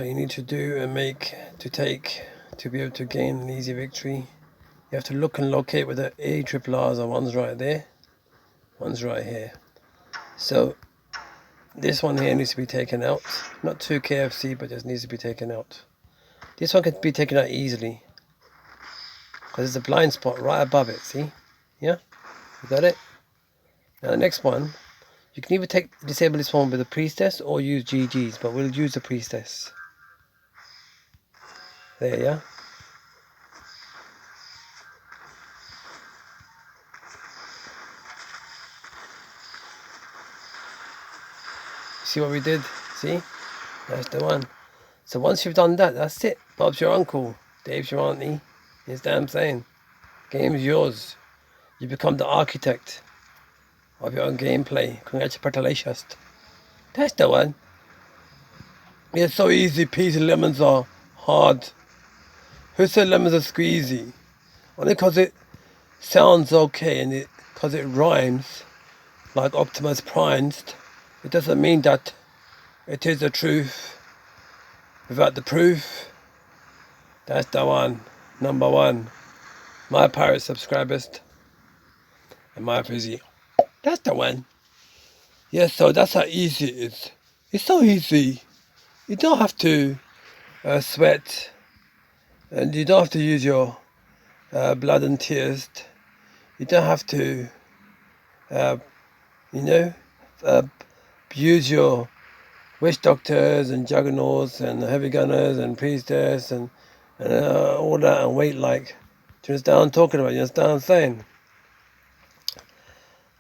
You need to do and make to be able to gain an easy victory. You have to look and locate where the A triple R's are. One's right there, one's right here. So this one here needs to be taken out. Not too KFC, but just needs to be taken out. This one can be taken out easily because there's a blind spot right above it. See? Yeah, you got it. Now the next one, you can either disable this one with a priestess or use GG's, but we'll use the priestess. There, yeah. See what we did? See? That's the one. So once you've done that, that's it. Bob's your uncle. Dave's your auntie. You understand what I'm saying? Game's yours. You become the architect of your own gameplay. Congratulations. That's the one. It's so easy peasy. Lemons are hard. Who said lemons are squeezy? Only because it sounds okay and because it rhymes like Optimus Prime's, it doesn't mean that it is the truth. Without the proof, that's the one. Number one. My pirate subscribers and my frizzy. That's the one. Yes, so that's how easy it is. It's so easy. You don't have to sweat, and you don't have to use your blood and tears. You don't have to, you know, use your witch doctors and juggernauts and heavy gunners and priestess and all that and wait like. Do you understand what I'm talking about? You understand what I'm saying?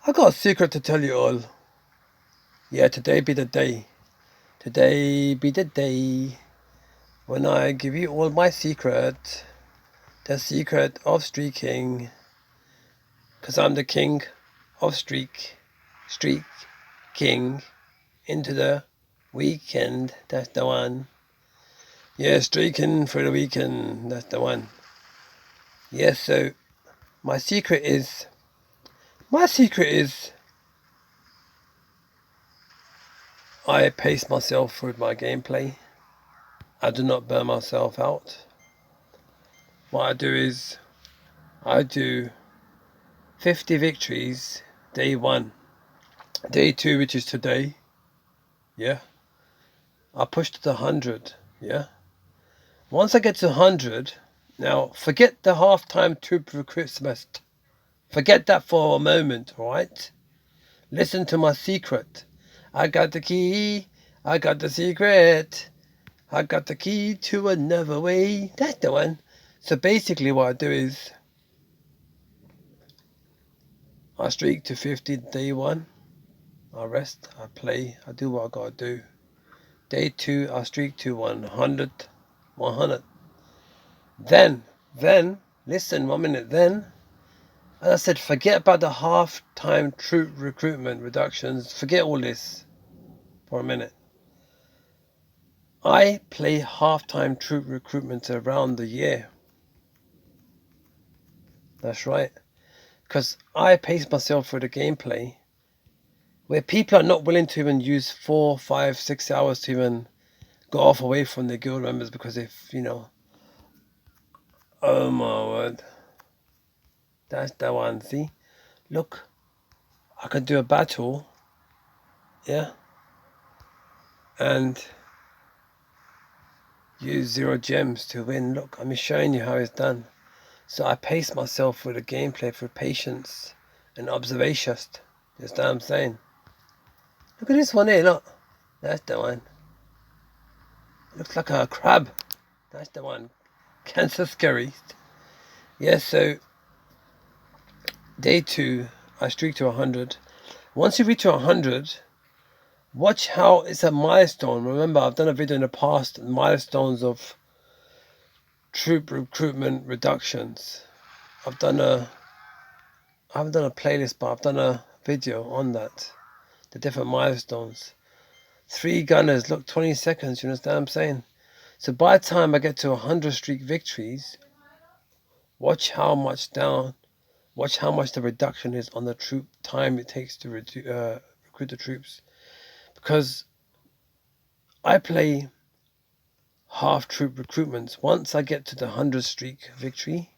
I got a secret to tell you all. Yeah, today be the day. Today be the day when I give you all my secret. The secret of streaking. Because I'm the king of streak king into the weekend. That's the one. Yeah, streaking for the weekend. That's the one. Yes, so my secret is I pace myself with my gameplay. I do not burn myself out. What I do is I do 50 victories day 1. Day 2, which is today. Yeah. I push to the 100. Yeah. Once I get to 100, now forget the half-time troop recruitment. Forget that for a moment, alright? Listen to my secret. I got the key. I got the secret. I got the key to another way. That's the one. So basically what I do is I streak to 50 day 1. I rest. I play. I do what I gotta do. Day 2, I streak to 100. 100. Then, listen 1 minute. Then, as I said, forget about the half-time troop recruitment reductions. Forget all this for a minute. I play half-time troop recruitment around the year. That's right. Because I pace myself for the gameplay where people are not willing to even use 4, 5, 6 hours to even go off away from their guild members because if, oh my word. That's the one, see? Look, I could do a battle, yeah, and use 0 gems to win. Look, I'm showing you how it's done. So I pace myself with the gameplay for patience and observation. You understand what I'm saying? Look at this one here, look. That's the one. Looks like a crab. That's the one. Cancer scary. Yes, so day 2, I streak to 100. Once you reach 100, watch how it's a milestone. Remember, I've done a video in the past, milestones of troop recruitment reductions. I haven't done a playlist, but I've done a video on that. The different milestones. 3 gunners, look, 20 seconds, you understand what I'm saying? So by the time I get to 100 streak victories, watch how much the reduction is on the troop time it takes to recruit the troops. Because I play half-troop recruitments. Once I get to the 100 streak victory,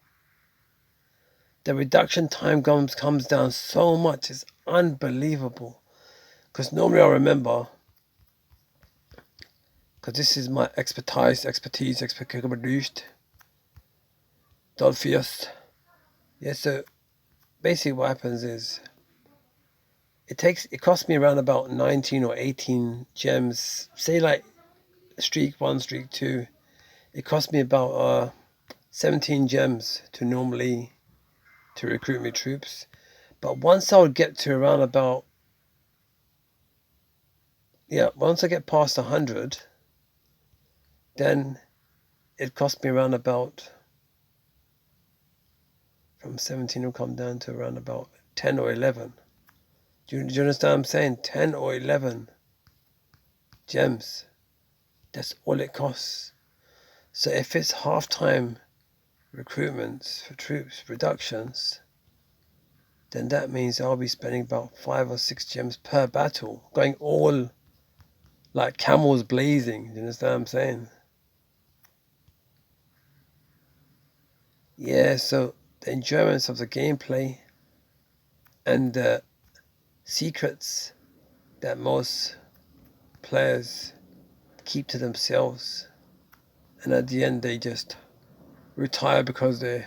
the reduction time comes down so much. It's unbelievable. Because normally I remember, because this is my expertise, Dolpheus. Yeah, so basically what happens is, it costs me around about 19 or 18 gems. Say like streak 1, streak 2. It cost me about 17 gems to recruit me troops. But once I would get to around about, once I get past 100, then it cost me around about, from 17 will come down to around about 10 or 11. Do you understand what I'm saying? 10 or 11 gems. That's all it costs. So if it's half-time recruitments for troops, reductions, then that means I'll be spending about 5 or 6 gems per battle, going all like camels blazing. Do you understand what I'm saying? Yeah, so the enjoyment of the gameplay and the secrets that most players keep to themselves, and at the end they just retire because they're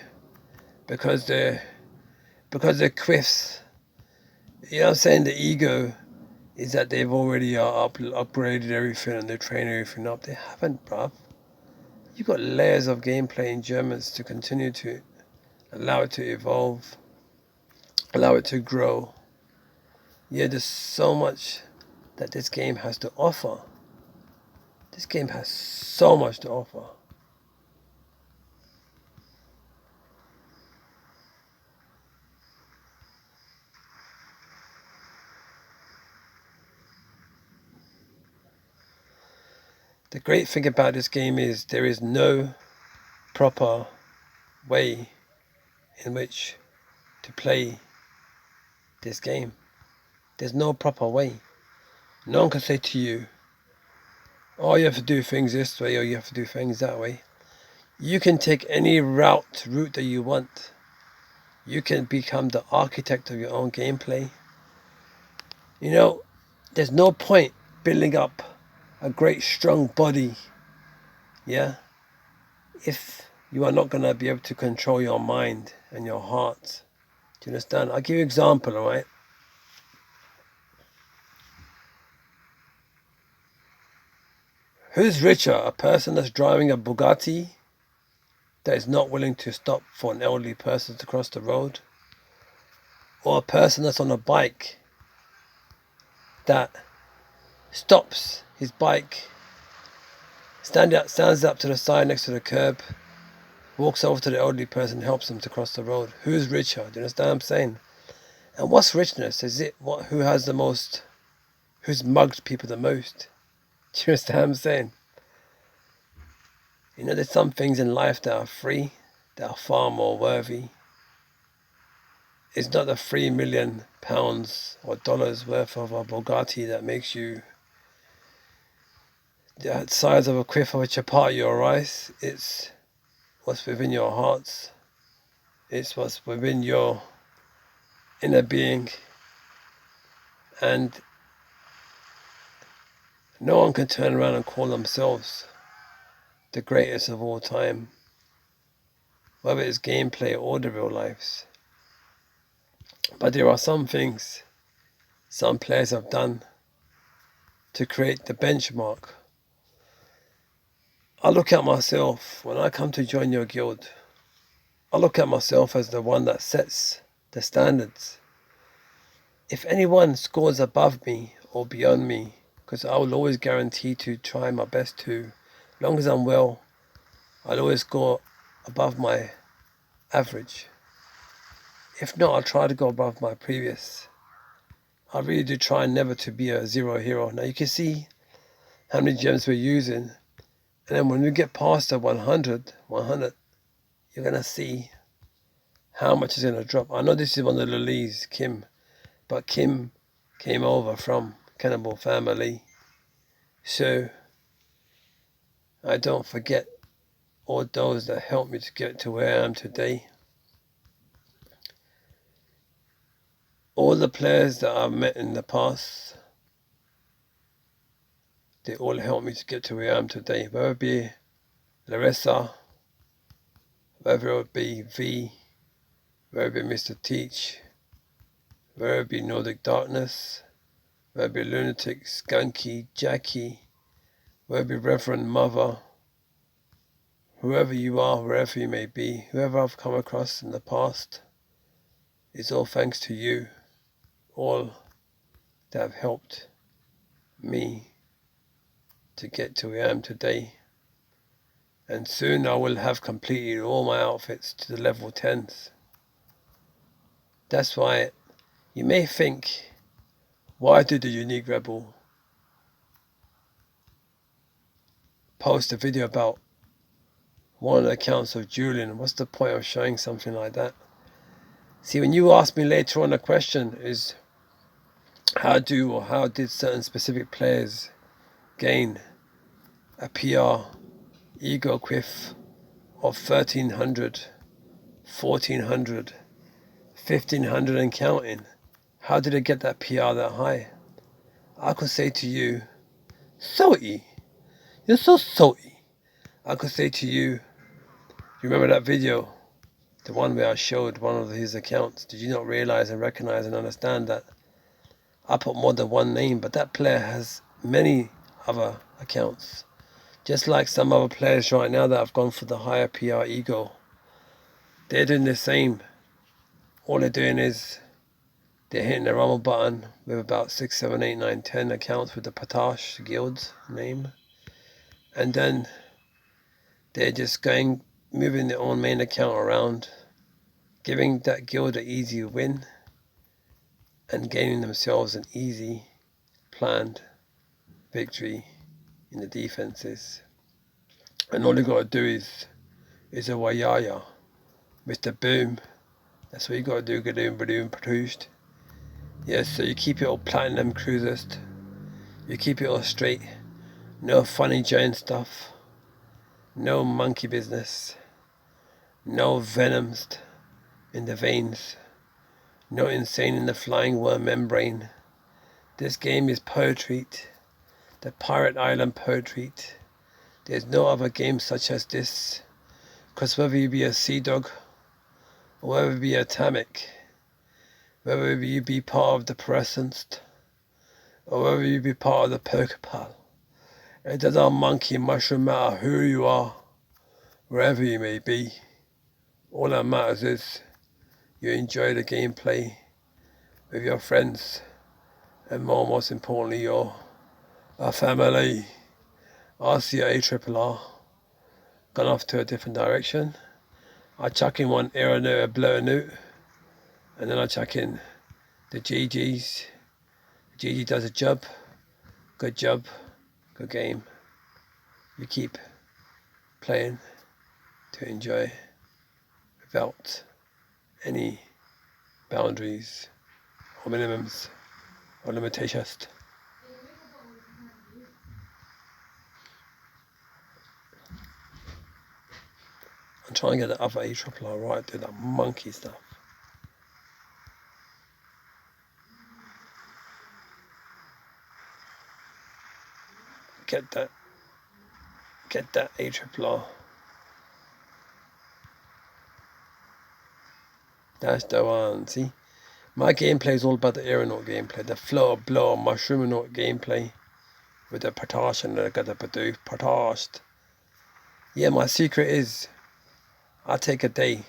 quiffs. You know what I'm saying? The ego is that they've already upgraded everything and they train everything up. They haven't, bruv. You've got layers of gameplay in Germans to continue to allow it to evolve, allow it to grow. Yeah, there's so much that this game has to offer. This game has so much to offer. The great thing about this game is there is no proper way in which to play this game. There's no proper way. No one can say to you, oh, you have to do things this way or you have to do things that way. You can take any route that you want. You can become the architect of your own gameplay. You know, there's no point building up a great strong body, if you are not going to be able to control your mind and your heart. Do you understand? I'll give you an example, all right? Who's richer, a person that's driving a Bugatti that is not willing to stop for an elderly person to cross the road, or a person that's on a bike that stops his bike, stands up to the side next to the curb, walks over to the elderly person, helps them to cross the road? Who's richer? Do you understand what I'm saying? And what's richness? Is it who has the most, who's mugged people the most? Do you understand what I'm saying? You know, there's some things in life that are free, that are far more worthy. It's not the £3 million or dollars worth of a Bugatti that makes you the size of a quiff of a chapati or rice. It's what's within your hearts. It's what's within your inner being. And no one can turn around and call themselves the greatest of all time, whether it's gameplay or the real lives. But there are some things some players have done to create the benchmark. I look at myself, when I come to join your guild, I look at myself as the one that sets the standards. If anyone scores above me or beyond me, because I will always guarantee to try my best to, as long as I'm well, I'll always score above my average. If not, I'll try to go above my previous. I really do try never to be a zero hero. Now you can see how many gems we're using. And then when we get past the 100, you're going to see how much is going to drop. I know this is one of the Lees, Kim. But Kim came over from Cannibal family. So, I don't forget all those that helped me to get to where I am today. All the players that I've met in the past, they all helped me to get to where I am today. Whether it be Larissa, whether it be V, whether it be Mr. Teach, whether it be Nordic Darkness, whether it be Lunatic, Skunky, Jackie, whether it be Reverend Mother, whoever you are, wherever you may be, whoever I've come across in the past, it's all thanks to you, all that have helped me to get to where I am today. And soon I will have completed all my outfits to the level 10s. That's why you may think, why did the Unique Rebel post a video about one of the accounts of Julian? What's the point of showing something like that? See, when you ask me later on, a question is, how did certain specific players gain a PR ego quiff of 1300, 1400, 1500 and counting? How did they get that PR that high? I could say to you, salty. You're so salty. I could say to you, you remember that video? The one where I showed one of his accounts. Did you not realize and recognize and understand that I put more than one name, but that player has many other accounts? Just like some other players right now that have gone for the higher PR ego. They're doing the same. All they're doing is they're hitting the rumble button with about 6, 7, 8, 9, 10 accounts with the Patash Guild name. And then they're just moving their own main account around, giving that guild an easy win and gaining themselves an easy, planned victory in the defenses. And all you got to do is a wayaya, Mr. Boom. That's what you got to do, Gadoom, Badoom, produced. Yes, so you keep it all platinum cruisers. You keep it all straight. No funny giant stuff. No monkey business. No venoms in the veins. No insane in the flying worm membrane. This game is poetry. The Pirate Island poetry. There's no other game such as this. Because whether you be a Sea Dog, or whether you be a Tamic, whether you be part of the Presence, or whether you be part of the Pokepal, it doesn't monkey mushroom matter who you are, wherever you may be. All that matters is you enjoy the gameplay with your friends, and most importantly, your family. I see ARRR gone off to a different direction. I chuck in one error note, a blur note, and then I chuck in the GGs. GG does a job, good game. You keep playing to enjoy without any boundaries or minimums or limitations. I'm trying to get the other ARRR right, do that monkey stuff. Get that ARRR. That's the one, see? My gameplay is all about the aeronaut gameplay, the flow, blow, mushroomonaut gameplay with the potash and the gadabadoo potashed. Yeah, my secret is I take a day,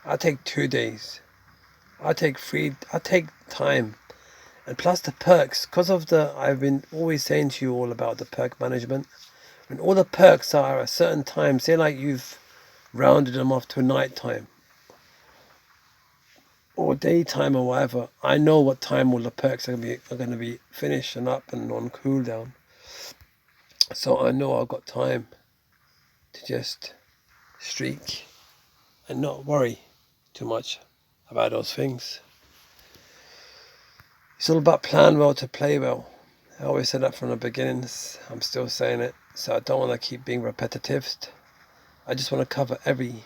I take 2 days, I take time. And plus the perks, because of I've been always saying to you all about the perk management. When all the perks are at a certain time, say like you've rounded them off to night time or daytime or whatever, I know what time all the perks are going to be finished and up and on cooldown. So I know I've got time to just streak and not worry too much about those things. It's all about plan well to play well. I always said that from the beginnings. I'm still saying it. So I don't want to keep being repetitive. I just want to cover every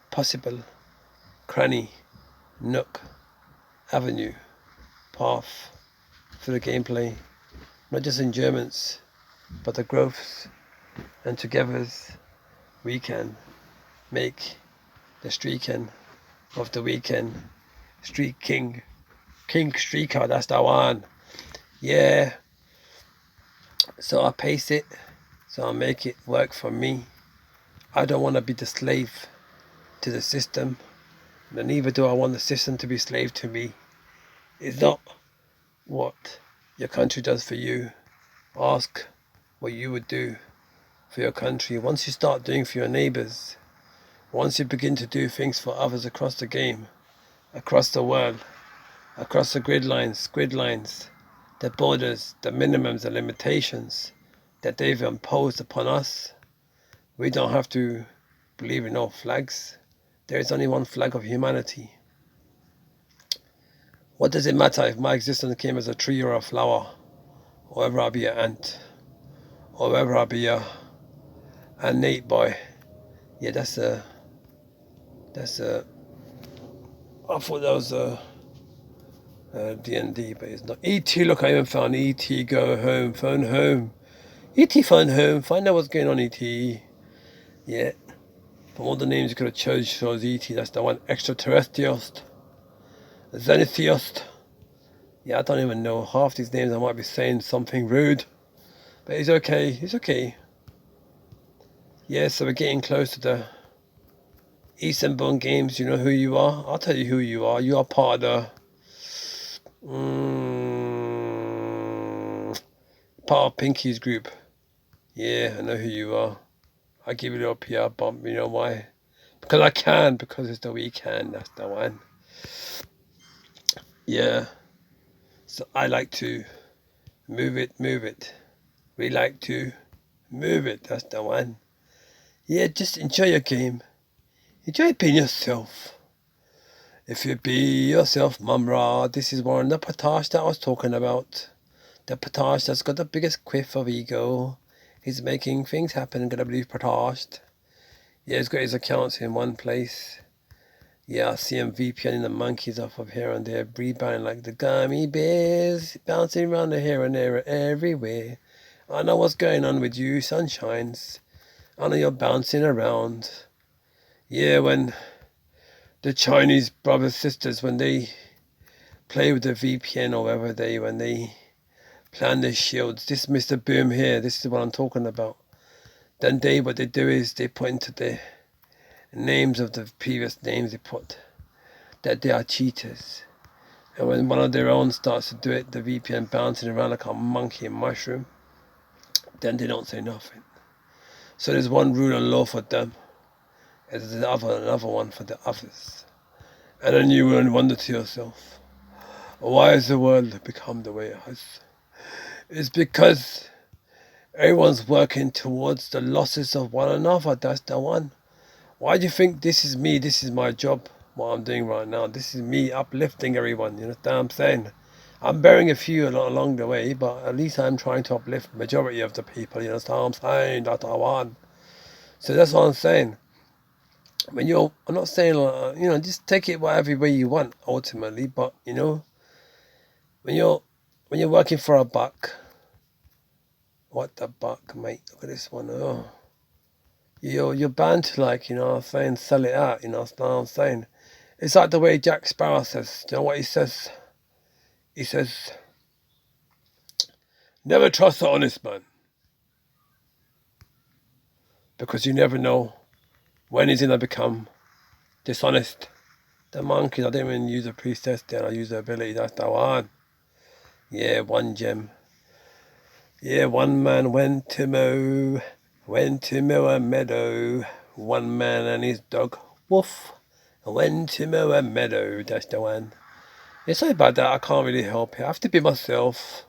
possible cranny, nook, avenue, path for the gameplay. Not just enjoyments, but the growths. And together we can make the streaking of the weekend. Streak King. King Streaker, that's the one. Yeah. So I pace it. So I make it work for me. I don't want to be the slave to the system. And neither do I want the system to be slave to me. It's not what your country does for you. Ask what you would do for your country. Once you start doing for your neighbours, once you begin to do things for others across the game, across the world, across the grid lines, the borders, the minimums, the limitations that they've imposed upon us, we don't have to believe in all flags. There is only one flag of humanity. What does it matter if my existence came as a tree or a flower, or whether I be an ant, or whether I be a Nate boy? Yeah, that's a. I thought that was a D&D, but it's not. E.T. Look, I even found E.T. Go home, phone home. E.T. phone home. Find out what's going on, E.T. Yeah. From all the names you could have chose E.T. That's the one. Extraterrestrials. Zenithios. Yeah, I don't even know half these names. I might be saying something rude, but it's okay. It's okay. Yeah, so we're getting close to the Eastbourne Games. You know who you are. I'll tell you who you are. You are part of the part of Pinky's group. Yeah, I know who you are. I give you a little PR bump. You know why? Because I can. Because it's the weekend. That's the one. Yeah. So I like to move it. We like to move it. That's the one. Yeah, just enjoy your game. Enjoy being yourself. If you be yourself, Mumra, this is one of the potash that I was talking about. The potash that's got the biggest quiff of ego. He's making things happen, gonna believe potash. Yeah, he's got his accounts in one place. Yeah, I see him VPNing the monkeys off of here and there, rebounding like the gummy bears, bouncing around the here and there everywhere. I know what's going on with you, sunshines. I know you're bouncing around. Yeah, when the Chinese brothers, sisters, when they play with the VPN or whatever when they plan their shields, this Mr. Boom here, this is what I'm talking about. Then what they do is they put into the names of the previous names, they put that they are cheaters. And when one of their own starts to do it, the VPN bouncing around like a monkey and mushroom, then they don't say nothing. So there's one rule and law for them, and there's another one for the others. And then you will wonder to yourself, why has the world become the way it has? It's because everyone's working towards the losses of one another. That's the one. Why do you think this is me? This is my job, what I'm doing right now. This is me uplifting everyone. You know what I'm saying? I'm bearing a few along the way, but at least I'm trying to uplift the majority of the people. You know what I'm saying? That's the one. So that's what I'm saying. I'm not saying, just take it whatever way you want, ultimately. But, when you're working for a buck, what the buck, mate? Look at this one. Oh. You're bound to, like, you know what I'm saying, sell it out, you know what I'm saying? It's like the way Jack Sparrow says. Do you know what he says? He says, never trust an honest man. Because you never know when he's going to become dishonest. The monkeys, I didn't even use a priestess there, I used the ability, that's the one. Yeah, one gem. Yeah, one man went to mow a meadow. One man and his dog, woof, went to mow a meadow, that's the one. It's so bad that I can't really help it. I have to be myself,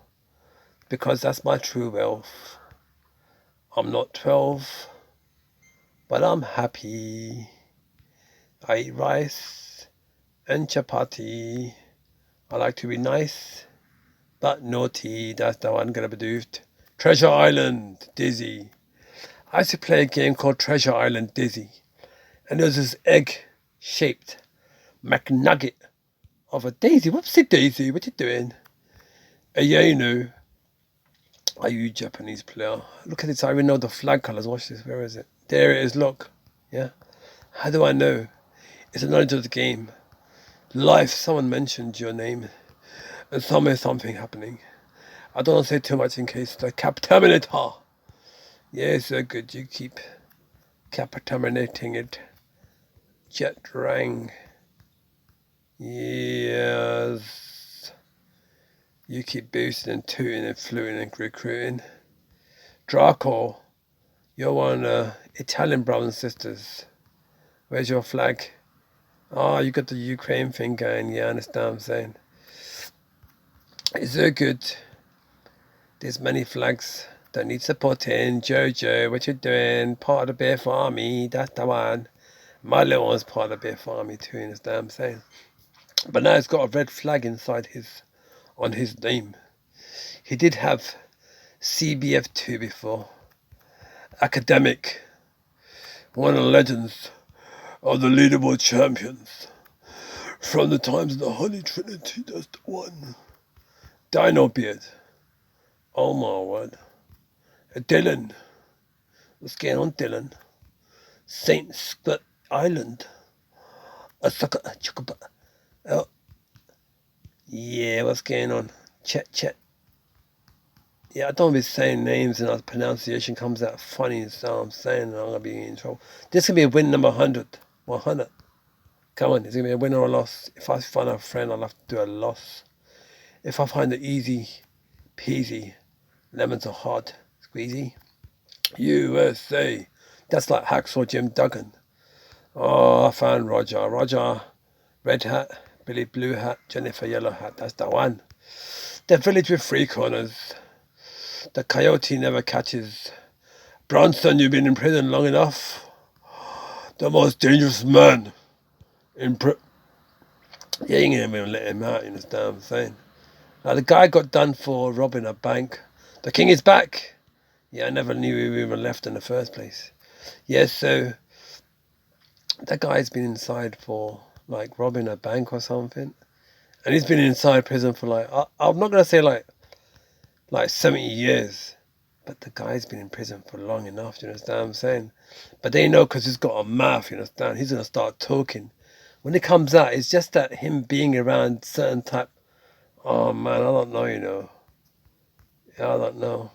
because that's my true wealth. I'm not 12, but I'm happy. I eat rice and chapati. I like to be nice, but naughty. That's the one gonna be doofed. Treasure Island, Dizzy. I used to play a game called Treasure Island Dizzy. And there was this egg-shaped McNugget of a daisy. What's it, Daisy? What you doing? Yeah, you know. Are you Japanese player? Look at this. I even know the flag colours. Watch this. Where is it? There it is. Look. Yeah. How do I know? It's a knowledge of the game. Life. Someone mentioned your name. And somewhere something happening. I don't want to say too much in case the Terminator. Yes, so good. You keep terminating it. Jet rang. Yes. You keep boosting and tooting and fluting and recruiting. Draco, you're one Italian brothers and sisters. Where's your flag? Oh, you got the Ukraine thing going. Yeah, I understand what I'm saying. It's so good. There's many flags that need supporting. Jojo, what you doing? Part of the Bear Army. That's the one. My little one's part of the Bear Army too, you understand what I'm saying? But now it's got a red flag inside on his name. He did have CBF2 before. Academic. One of the legends of the leaderboard champions. From the times of the Holy Trinity, that's the one. Dino Beard. Oh my word. Dylan. What's going on, Dylan? Saint Scott Island. Oh. Yeah, what's going on? Chet. Yeah, I don't be saying names and our pronunciation comes out funny, so I'm saying I'm going to be in trouble. This could be a win number 100. 100. Come on, is it going to be a win or a loss? If I find a friend, I'll have to do a loss. If I find it easy peasy, lemons are hard, squeezy. USA. That's like Hacksaw Jim Duggan. Oh, I found Roger. Roger, red hat. Billy blue hat. Jennifer yellow hat. That's the one. The village with 3 corners. The coyote never catches. Bronson, you've been in prison long enough. The most dangerous man in prison. Yeah, you ain't gonna let him out, you understand what I'm saying? Now, the guy got done for robbing a bank. The king is back. Yeah, I never knew he even left in the first place. Yeah, so that guy's been inside for like robbing a bank or something. And he's been inside prison for like, I'm not going to say like 70 years. But the guy's been in prison for long enough, you understand what I'm saying? But they know because he's got a mouth, you understand? He's going to start talking. When it comes out, it's just that him being around certain type. Oh man, I don't know, you know. Yeah, I don't know.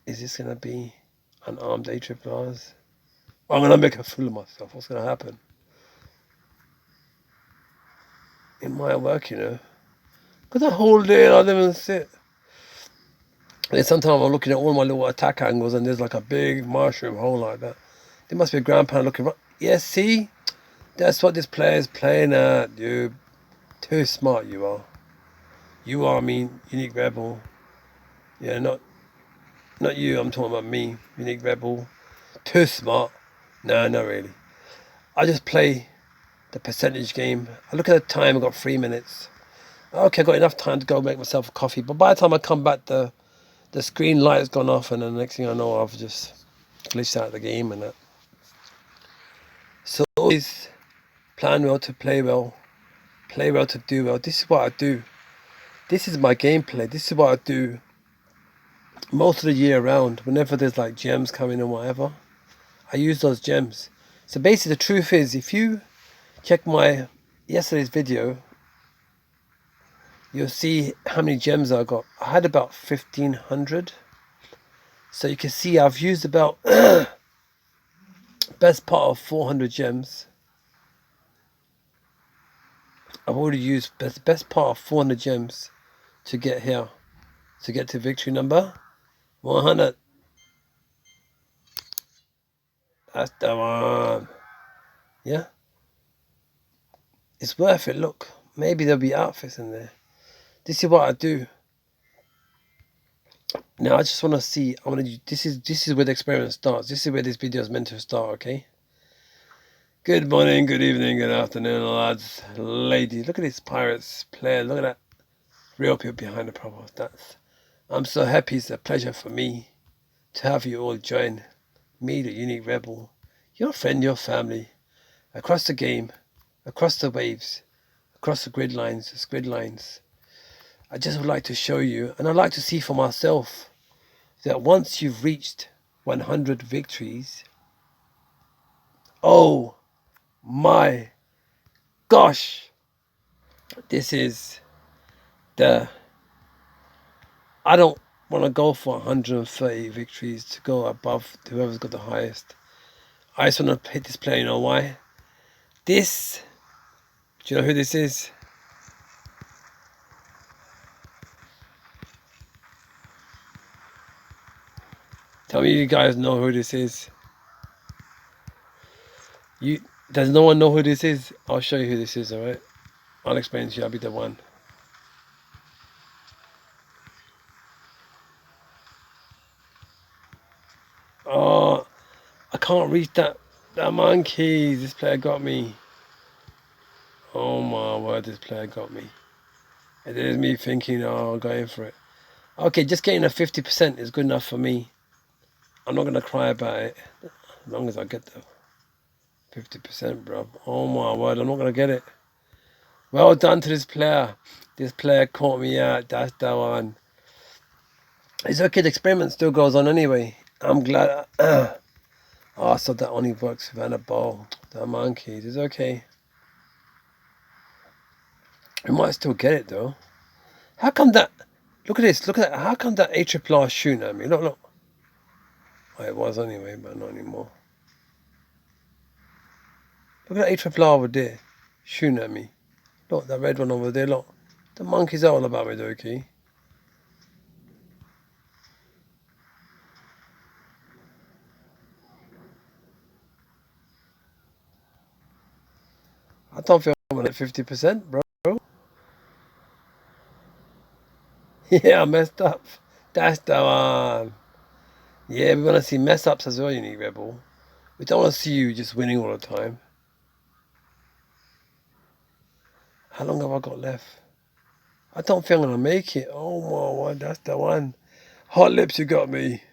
Is this going to be an armed ARRRs? I'm going to make a fool of myself. What's going to happen? It might work, you know. Because I hold it, I never sit. And sometimes I'm looking at all my little attack angles and there's like a big mushroom hole like that. There must be a ground pound looking right. Yeah, see? That's what this player's playing at, dude. Too smart you are. You are, I mean, Unique Rebel. Yeah, not you, I'm talking about me, Unique Rebel. Too smart. No, not really. I just play the percentage game. I look at the time, I've got 3 minutes. Okay, I've got enough time to go make myself a coffee. But by the time I come back, the screen light has gone off and then the next thing I know, I've just glitched out of the game and that. So always plan well to play well to do well. This is what I do. This is my gameplay. This is what I do most of the year around. Whenever there's like gems coming and whatever, I use those gems. So basically the truth is, if you check my yesterday's video, you'll see how many gems I got. I had about 1,500. So you can see I've used about best part of 400 gems. I've already used best part of 400 gems to get here. To get to victory number 100. That's the one. Yeah. It's worth it. Look. Maybe there'll be outfits in there. This is what I do. Now I just want to see. I want to. This is where the experiment starts. This is where this video is meant to start. Okay. Good morning, good evening, good afternoon, lads, ladies. Look at this pirates player. Look at that. Real people behind the profile. I'm so happy. It's a pleasure for me to have you all join me, the unique rebel, your friend, your family, across the game, across the waves, across the grid lines. I just would like to show you, and I'd like to see for myself, that once you've reached 100 victories, oh my gosh, this is the, I don't want to go for 130 victories to go above whoever's got the highest. I just want to hit this player, you know why? This, do you know who this is? Tell me you guys know who this is. Does no one know who this is? I'll show you who this is, alright? I'll explain to you, I'll be the one. Oh, I can't reach that monkey. This player got me. Oh my word, this player got me. It is me thinking, oh, going for it. Okay, just getting a 50% is good enough for me. I'm not going to cry about it as long as I get the 50%, bro. Oh my word, I'm not going to get it. Well done to this player. This player caught me out. That's the one. It's okay, the experiment still goes on anyway. I'm glad. Oh, so that only works without a ball. The monkeys. It's okay. We might still get it though. How come that? Look at this. Look at that. How come that A-triple-R shooting at me? Look, look. Oh, it was anyway, but not anymore. Look at that A-triple-R over there, shooting at me. Look, that red one over there. Look, the monkeys are all about me, Doki. I don't feel I'm at 50%, bro. Yeah, I messed up. That's the one. Yeah, we want to see mess ups as well, you need Rebel. We don't want to see you just winning all the time. How long have I got left? I don't think I'm going to make it. Oh my word, that's the one. Hot lips, you got me.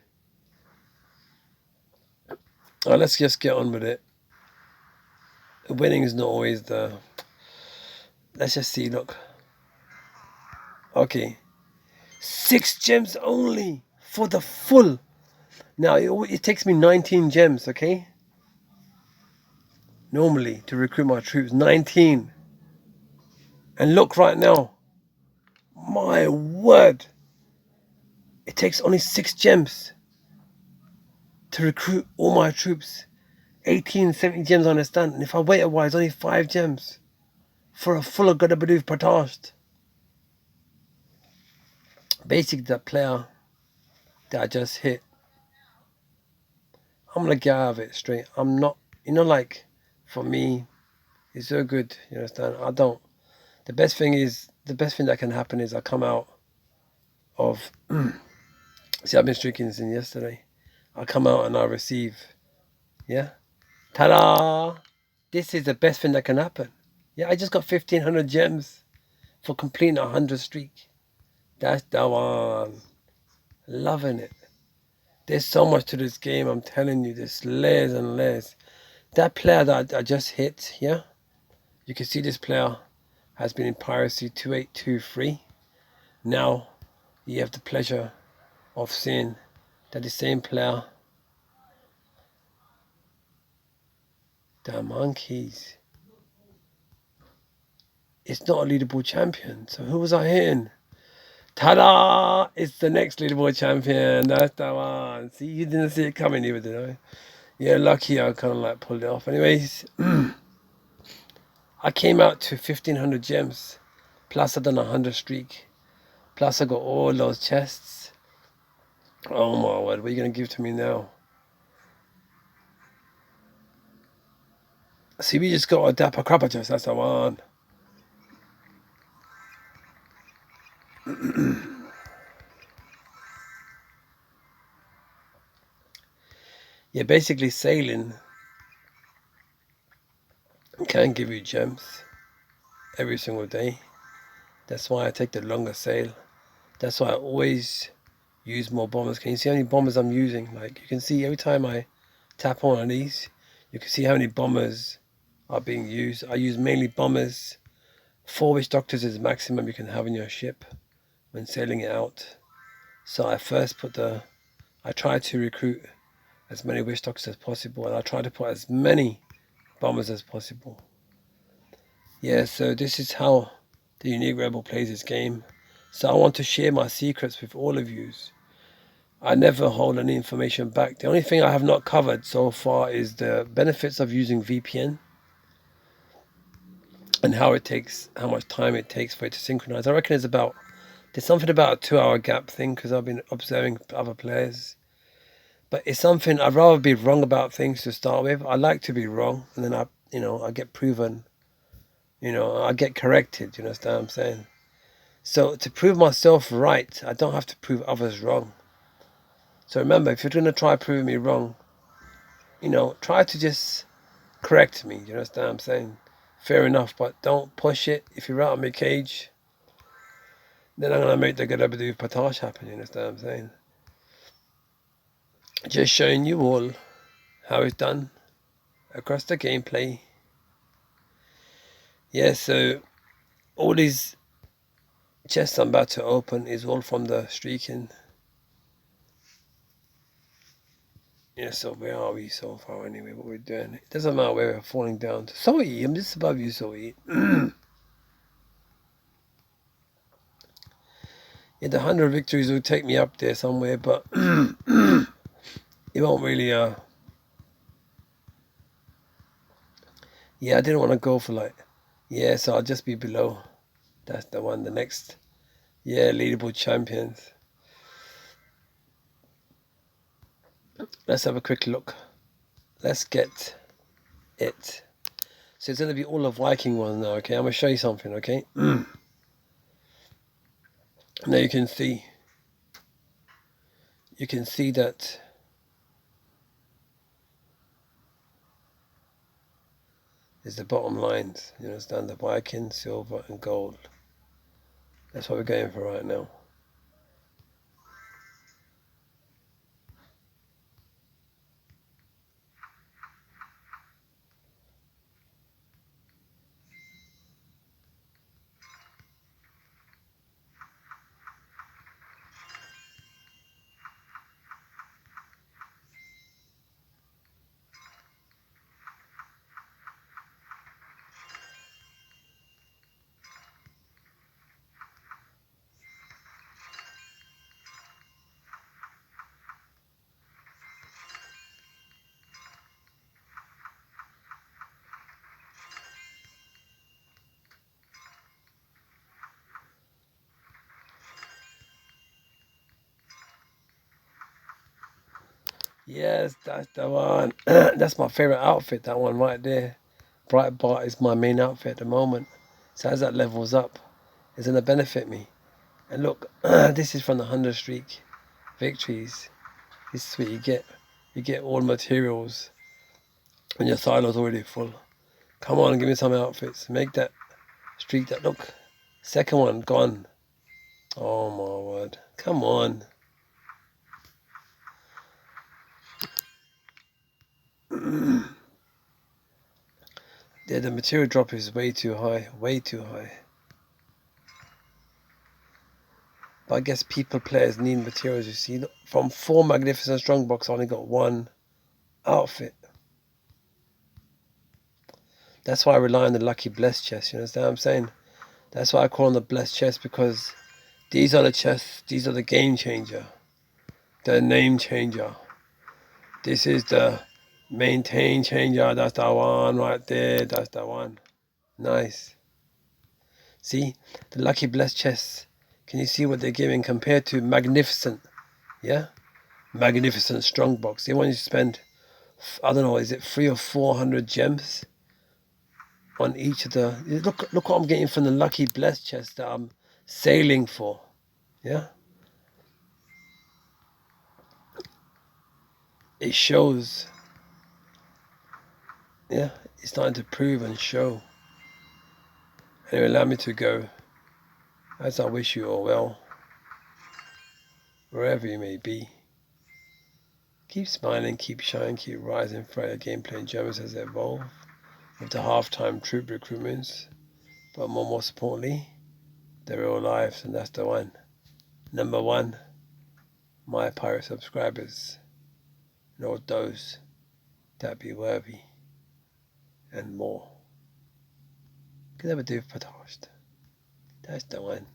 Alright, let's just get on with it. Winning is not always the... Let's just see, look. Okay. 6 gems only for the full. Now, it takes me 19 gems, okay? Normally, to recruit my troops, 19. And look right now. My word. It takes only 6 gems to recruit all my troops. 18, 70 gems, I understand. And if I wait a while, it's only 5 gems for a full of Gadabadoof Partashed. Basically, that player that I just hit, I'm going to get out of it straight. I'm not, like, for me, it's so good, you understand? I don't. The best thing that can happen is I come out of, see, I've been streaking since yesterday. I come out and I receive, yeah? Ta-da! This is the best thing that can happen. Yeah, I just got 1,500 gems for completing a 100 streak. That's the one. Loving it. There's so much to this game, I'm telling you. There's layers and layers. That player that I just hit, yeah? You can see this player has been in Piracy 2823. Now, you have the pleasure of seeing that the same player, the monkeys, is not a leaderboard champion. So who was I hitting? Ta-da! It's the next leaderboard champion. That's the one. See, you didn't see it coming either, did I? Yeah, lucky I kind of like pulled it off. Anyways, I came out to 1,500 gems. Plus I done a 100 streak. Plus I got all those chests. Oh my word, what are you going to give to me now? See, we just got a Dapper Crapper chest. That's the one. Yeah, basically sailing can give you gems every single day. That's why I take the longer sail. That's why I always use more bombers. Can you see how many bombers I'm using? Like, you can see every time I tap on these, you can see how many bombers are being used. I use mainly bombers. 4 witch doctors is the maximum you can have in your ship when sailing it out. So I try to recruit as many witch doctors as possible, and I try to put as many bombers as possible. Yeah, so this is how the Unique Rebel plays this game. So I want to share my secrets with all of you. I never hold any information back. The only thing I have not covered so far is the benefits of using VPN and how much time it takes for it to synchronize. I reckon there's something about a 2-hour gap thing, because I've been observing other players. But it's something, I'd rather be wrong about things to start with. I like to be wrong, and then I get proven, I get corrected, you understand what I'm saying? So to prove myself right, I don't have to prove others wrong. So remember, if you're going to try proving me wrong, try to just correct me, you understand what I'm saying? Fair enough, but don't push it. If you're out of my cage, then I'm going to make the Gadabadoo Patash happen, you understand what I'm saying? Just showing you all how it's done across the gameplay. Yeah, so all these chests I'm about to open is all from the streaking. Yeah, so where are we so far anyway? What we're doing? It doesn't matter where we're falling down to. Soy, I'm just above you, Soy. Yeah, the 100 victories will take me up there somewhere, but it won't really. Yeah, I didn't want to go for so I'll just be below. That's the one. The next, leaderboard champions. Let's have a quick look. Let's get it. So it's going to be all the Viking ones now, okay? I'm going to show you something, okay? Now you can see that is the bottom lines. You understand? The Viking, silver, and gold. That's what we're going for right now. Yes, that's the one. That's my favorite outfit, that one right there. Breitbart is my main outfit at the moment. So as that levels up, it's going to benefit me. And look, this is from the 100 streak victories. This is what you get. You get all materials when your silo's already full. Come on, give me some outfits. Make that streak that look. Second one, gone. Oh my word. Come on. Yeah, the material drop is way too high. Way too high. But I guess players need materials, you see. From 4 magnificent strongbox, I only got 1 outfit. That's why I rely on the lucky blessed chest, you understand what I'm saying? That's why I call them the blessed chest, because these are the chests, these are the game changer. The name changer. This is the maintain changer. That's the one right there. That's the one. Nice. See? The lucky blessed chests. Can you see what they're giving compared to magnificent? Yeah? Magnificent strongbox. They want you to spend, I don't know, is it 300 or 400 gems on each of the. Look what I'm getting from the lucky blessed chest that I'm sailing for. Yeah? It shows. Yeah? It's starting to prove and show. Anyway, allow me to go. As I wish you all well. wherever you may be. Keep smiling, keep shining, keep rising throughout the gameplay enjoyments as they evolve, with the half-time troop recruitments, but most importantly, the real lives, and that's the one. Number one, my pirate subscribers, not those that be worthy, and more. Could never do for That's the one.